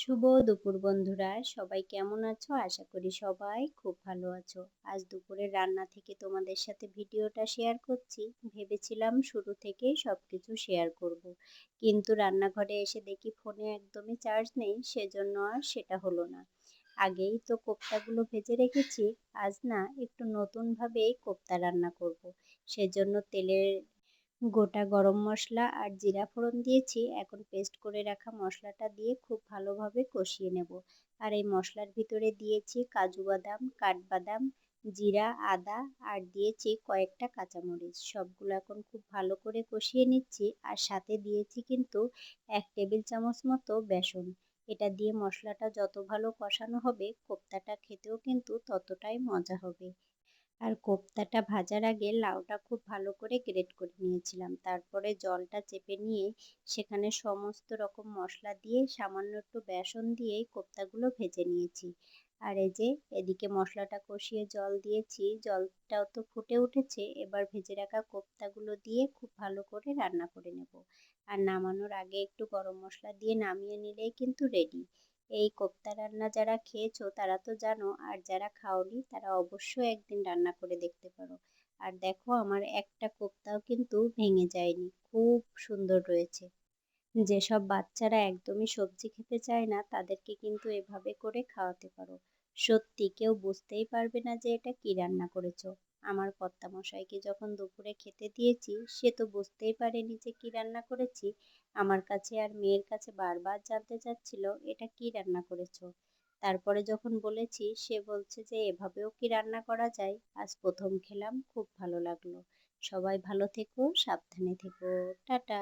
শুভ দুপুর বন্ধুরা, সবাই কেমন আছো? আশা করি সবাই খুব ভালো আছো। আজ দুপুরের রান্না থেকে তোমাদের সাথে ভিডিওটা শেয়ার করছি। ভেবেছিলাম শুরু থেকেই সবকিছু শেয়ার করব, কিন্তু রান্নাঘরে এসে দেখি ফোনে একদমই চার্জ নেই, সেজন্য আর সেটা হলো না। আগেই তো কোপ্তাগুলো ভেজে রেখেছি, আজ না একটু নতুনভাবেই কোপ্তা রান্না করব। সেজন্য তেলের গোটা গরম মশলা আর জিরা ফোড়ন দিয়েছি। এখন পেস্ট করে রাখা মশলাটা দিয়ে খুব ভালোভাবে কষিয়ে নেব। আর এই মশলার ভিতরে দিয়েছি কাজু বাদাম, কাঠবাদাম, জিরা, আদা আর দিয়েছি কয়েকটা কাঁচামরিচ। সবগুলো এখন খুব ভালো করে কষিয়ে নিচ্ছি। আর সাথে দিয়েছি কিন্তু 1 টেবিল চামচ মতো বেসন। এটা দিয়ে মশলাটা যত ভালো কষানো হবে, কোপ্তাটা খেতেও কিন্তু ততটাই মজা হবে। আর কোপ্তাটা ভাজার আগে লাউটা খুব ভালো করে গ্রেট করে নিয়েছিলাম। তারপরে জলটা চেপে নিয়ে সেখানে সমস্ত রকম মশলা দিয়ে সামান্য একটু বেসন দিয়েই কোপ্তাগুলো ভেজে নিয়েছি। আর এই যে এদিকে মশলাটা কষিয়ে জল দিয়েছি, জলটাও তো ফুটে উঠেছে। এবার ভেজে রাখা কোপ্তাগুলো দিয়ে খুব ভালো করে রান্না করে নেব। আর নামানোর আগে একটু গরম মশলা দিয়ে নামিয়ে নিলেই কিন্তু রেডি। এই কোপ্তা রান্না যারা খেয়েছো তারা তো জানো, আর যারা খাওনি তারা অবশ্যই একদিন রান্না করে দেখতে পারো। আর দেখো, আমার একটা কোপ্তাও কিন্তু ভেঙে যায়নি, খুব সুন্দর রয়েছে। যেসব বাচ্চারা একদমই সবজি খেতে চায় না তাদেরকে কিন্তু এভাবে করে খাওয়াতে পারো। সত্যি কেউ বুঝতেই পারবে না যে এটা কি রান্না করেছো। আমার কর্তামশাইকে যখন দুপুরে খেতে দিয়েছি, সে তো বুঝতেই পারেনি যে কি রান্না করেছি। আমার কাছে আর মেয়ের কাছে বারবার জানতে চাচ্ছিল এটা কি রান্না করেছো। তারপরে যখন বলেছি, সে বলছে যে এভাবেও কি রান্না করা যায়। আজ প্রথম খেলাম, খুব ভালো লাগলো। সবাই ভালো থেকো, সাবধানে থেকো। টাটা।